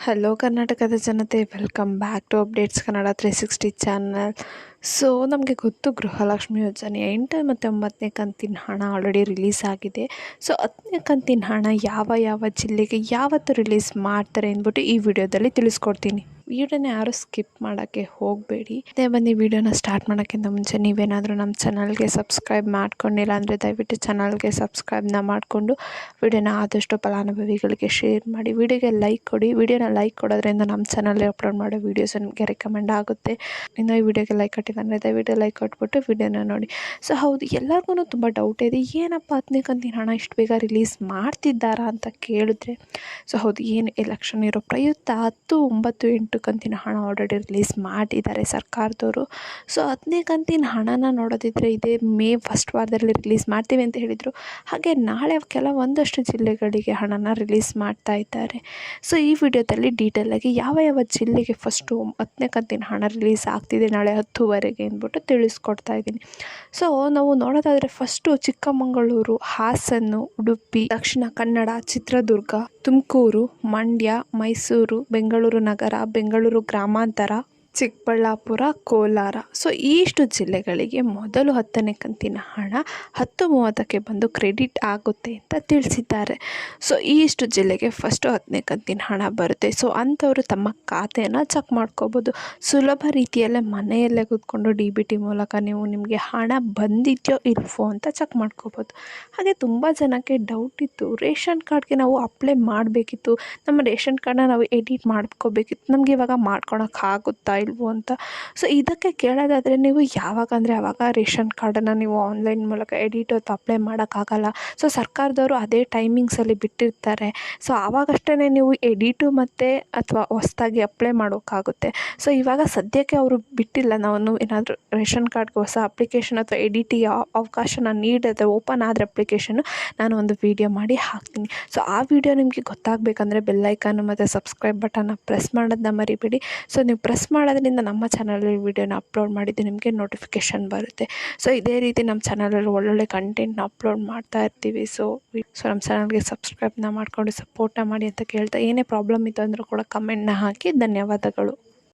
Hello ಕರ್ನಾಟಕದ ಜನತೆ, welcome back to updates Kannada 360 channel. So ನಮಗೆ ಗೊತ್ತು, ಗೃಹಲಕ್ಷ್ಮಿ ಯೋಜನೆ 8 ಮತ್ತು 9ನೇ ಕಂತಿನ ಹಣ ಆಲ್ರೆಡಿ ರಿಲೀಸ್ ಆಗಿದೆ. ಸೊ 10ನೇ ಕಂತಿನ ಹಣ ಯಾವ ಜಿಲ್ಲೆಗೆ ಯಾವತ್ತು ರಿಲೀಸ್ ಮಾಡ್ತಾರೆ ಅಂದ್ಬಿಟ್ಟು ಈ ವಿಡಿಯೋದಲ್ಲಿ ತಿಳಿಸ್ಕೊಡ್ತೀನಿ. ವಿಡಿಯೋನ ಯಾರು ಸ್ಕಿಪ್ ಮಾಡೋಕ್ಕೆ ಹೋಗಬೇಡಿ. ಅದೇ ಬನ್ನಿ, ವಿಡಿಯೋನ ಸ್ಟಾರ್ಟ್ ಮಾಡೋಕ್ಕಿಂತ ಮುಂಚೆ ನೀವೇನಾದರೂ ನಮ್ಮ ಚಾನಲ್ಗೆ ಸಬ್ಸ್ಕ್ರೈಬ್ ಮಾಡ್ಕೊಂಡಿಲ್ಲ ಅಂದರೆ ದಯವಿಟ್ಟು ಚಾನಲ್ಗೆ ಸಬ್ಸ್ಕ್ರೈಬ್ನ ಮಾಡಿಕೊಂಡು ವಿಡಿಯೋನ ಆದಷ್ಟು ಫಲಾನುಭವಿಗಳಿಗೆ ಶೇರ್ ಮಾಡಿ, ವಿಡಿಯೋಗೆ ಲೈಕ್ ಕೊಡಿ. ವಿಡಿಯೋನ ಲೈಕ್ ಕೊಡೋದ್ರಿಂದ ನಮ್ಮ ಚಾನಲ್ಲಿ ಅಪ್ಲೋಡ್ ಮಾಡೋ ವೀಡಿಯೋಸ್ ನಿಮಗೆ ರೆಕಮೆಂಡ್ ಆಗುತ್ತೆ. ಇನ್ನು ಈ ವಿಡಿಯೋಗೆ ಲೈಕ್ ಕೊಟ್ಟಿಲ್ಲ ಅಂದರೆ ದಯವಿಟ್ಟು ಲೈಕ್ ಕೊಟ್ಬಿಟ್ಟು ವಿಡಿಯೋನ ನೋಡಿ. ಸೊ ಹೌದು, ಎಲ್ಲರಿಗೂ ತುಂಬ ಡೌಟ್ ಇದೆ, ಏನಪ್ಪ 10ನೇ ಕಂತಿನ ಹಣ ಇಷ್ಟು ಬೇಗ ರಿಲೀಸ್ ಮಾಡ್ತಿದ್ದಾರಾ ಅಂತ ಕೇಳಿದ್ರೆ, ಸೊ ಹೌದು, ಏನು ಎಲೆಕ್ಷನ್ ಇರೋ ಪ್ರಯುಕ್ತ 10, 9, 8 ಕಂತಿನ ಹಣ ಆಲ್ರೆಡಿ ರಿಲೀಸ್ ಮಾಡಿದ್ದಾರೆ ಸರ್ಕಾರದವರು. ಸೊ 10ನೇ ಕಂತಿನ ಹಣನ ನೋಡೋದಿದ್ರೆ ಇದೇ ಮೇ ಫಸ್ಟ್ ವಾರದಲ್ಲಿ ರಿಲೀಸ್ ಮಾಡ್ತೀವಿ ಅಂತ ಹೇಳಿದರು. ಹಾಗೆ ನಾಳೆ ಕೆಲವೊಂದಷ್ಟು ಜಿಲ್ಲೆಗಳಿಗೆ ಹಣನ ರಿಲೀಸ್ ಮಾಡ್ತಾ ಇದ್ದಾರೆ. ಸೊ ಈ ವಿಡಿಯೋದಲ್ಲಿ ಡೀಟೇಲಾಗಿ ಯಾವ ಜಿಲ್ಲೆಗೆ ಫಸ್ಟು 10ನೇ ಕಂತಿನ ಹಣ ರಿಲೀಸ್ ಆಗ್ತಿದೆ ನಾಳೆ 10ವರೆಗೆ ಅಂದ್ಬಿಟ್ಟು ತಿಳಿಸ್ಕೊಡ್ತಾ ಇದ್ದೀನಿ. ಸೊ ನಾವು ನೋಡೋದಾದರೆ ಫಸ್ಟು ಚಿಕ್ಕಮಗಳೂರು, ಹಾಸನ, ಉಡುಪಿ, ದಕ್ಷಿಣ ಕನ್ನಡ, ಚಿತ್ರದುರ್ಗ, ತುಮಕೂರು, ಮಂಡ್ಯ, ಮೈಸೂರು, ಬೆಂಗಳೂರು ನಗರ, ಬೆಂಗಳೂರು ಗ್ರಾಮಾಂತರ, ಚಿಕ್ಕಬಳ್ಳಾಪುರ, ಕೋಲಾರ. ಸೊ ಇಷ್ಟು ಜಿಲ್ಲೆಗಳಿಗೆ ಮೊದಲು 10ನೇ ಕಂತಿನ ಹಣ 10:30ಕ್ಕೆ ಬಂದು ಕ್ರೆಡಿಟ್ ಆಗುತ್ತೆ ಅಂತ ತಿಳಿಸಿದ್ದಾರೆ. ಸೊ ಇಷ್ಟು ಜಿಲ್ಲೆಗೆ ಫಸ್ಟು 10ನೇ ಕಂತಿನ ಹಣ ಬರುತ್ತೆ. ಸೊ ಅಂಥವರು ತಮ್ಮ ಖಾತೆಯನ್ನು ಚೆಕ್ ಮಾಡ್ಕೋಬೋದು. ಸುಲಭ ರೀತಿಯಲ್ಲೇ ಮನೆಯಲ್ಲೇ ಕೂತ್ಕೊಂಡು DBT ಮೂಲಕ ನೀವು ನಿಮಗೆ ಹಣ ಬಂದಿದೆಯೋ ಇಲ್ವೋ ಅಂತ ಚೆಕ್ ಮಾಡ್ಕೋಬೋದು. ಹಾಗೆ ತುಂಬ ಜನಕ್ಕೆ ಡೌಟ್ ಇತ್ತು, ರೇಷನ್ ಕಾರ್ಡ್ಗೆ ನಾವು ಅಪ್ಲೈ ಮಾಡಬೇಕಿತ್ತು, ನಮ್ಮ ರೇಷನ್ ಕಾರ್ಡನ್ನ ನಾವು ಎಡಿಟ್ ಮಾಡ್ಕೋಬೇಕಿತ್ತು, ನಮಗೆ ಇವಾಗ ಮಾಡ್ಕೊಳಕ್ಕಾಗುತ್ತಾ ಇಲ್ವೋ ಅಂತ. ಸೊ ಇದಕ್ಕೆ ಕೇಳೋದಾದರೆ, ನೀವು ಯಾವಾಗ ಅಂದರೆ ಆವಾಗ ರೇಷನ್ ಕಾರ್ಡನ್ನು ನೀವು ಆನ್ಲೈನ್ ಮೂಲಕ ಎಡಿಟ್ ಅಥವಾ ಅಪ್ಲೈ ಮಾಡೋಕ್ಕಾಗಲ್ಲ. ಸೊ ಸರ್ಕಾರದವರು ಅದೇ ಟೈಮಿಂಗ್ಸಲ್ಲಿ ಬಿಟ್ಟಿರ್ತಾರೆ. ಸೊ ಆವಾಗಷ್ಟೇ ನೀವು ಎಡಿಟು ಮತ್ತು ಅಥವಾ ಹೊಸ್ದಾಗಿ ಅಪ್ಲೈ ಮಾಡೋಕ್ಕಾಗುತ್ತೆ. ಸೊ ಇವಾಗ ಸದ್ಯಕ್ಕೆ ಅವರು ಬಿಟ್ಟಿಲ್ಲ. ನಾವು ಏನಾದರೂ ರೇಷನ್ ಕಾರ್ಡ್ಗೆ ಹೊಸ ಅಪ್ಲಿಕೇಶನ್ ಅಥವಾ ಎಡಿಟಿಗೆ ಅವಕಾಶನ ನೀಡಿದ್ರೆ, ಓಪನ್ ಆದರೆ ಅಪ್ಲಿಕೇಶನ್ನು, ನಾನು ಒಂದು ವೀಡಿಯೋ ಮಾಡಿ ಹಾಕ್ತೀನಿ. ಸೊ ಆ ವಿಡಿಯೋ ನಿಮಗೆ ಗೊತ್ತಾಗಬೇಕಂದ್ರೆ ಬೆಲ್ಲೈಕನ್ನು ಮತ್ತು ಸಬ್ಸ್ಕ್ರೈಬ್ ಬಟನ್ನ ಪ್ರೆಸ್ ಮಾಡೋದನ್ನ ಮರಿಬೇಡಿ. ಸೊ ನೀವು ಪ್ರೆಸ್ ಮಾಡೋದ್ರಿಂದ ನಮ್ಮ ಚಾನಲಲ್ಲಿ ವೀಡಿಯೋನ ಅಪ್ಲೋಡ್ ಮಾಡಿದ್ದು ನಿಮಗೆ ನೋಟಿಫಿಕೇಷನ್ ಬರುತ್ತೆ. ಸೊ ಇದೇ ರೀತಿ ನಮ್ಮ ಚಾನಲಲ್ಲಿ ಒಳ್ಳೊಳ್ಳೆ ಕಂಟೆಂಟ್ನ ಅಪ್ಲೋಡ್ ಮಾಡ್ತಾ ಇರ್ತೀವಿ. ಸೊ ನಮ್ಮ ಚಾನಲ್ಗೆ ಸಬ್ಸ್ಕ್ರೈಬ್ನ ಮಾಡಿಕೊಂಡು ಸಪೋರ್ಟ್ನ ಮಾಡಿ ಅಂತ ಕೇಳ್ತಾ, ಏನೇ ಪ್ರಾಬ್ಲಮ್ ಇತ್ತು ಅಂದರೂ ಕೂಡ ಕಮೆಂಟ್ನ ಹಾಕಿ. ಧನ್ಯವಾದಗಳು.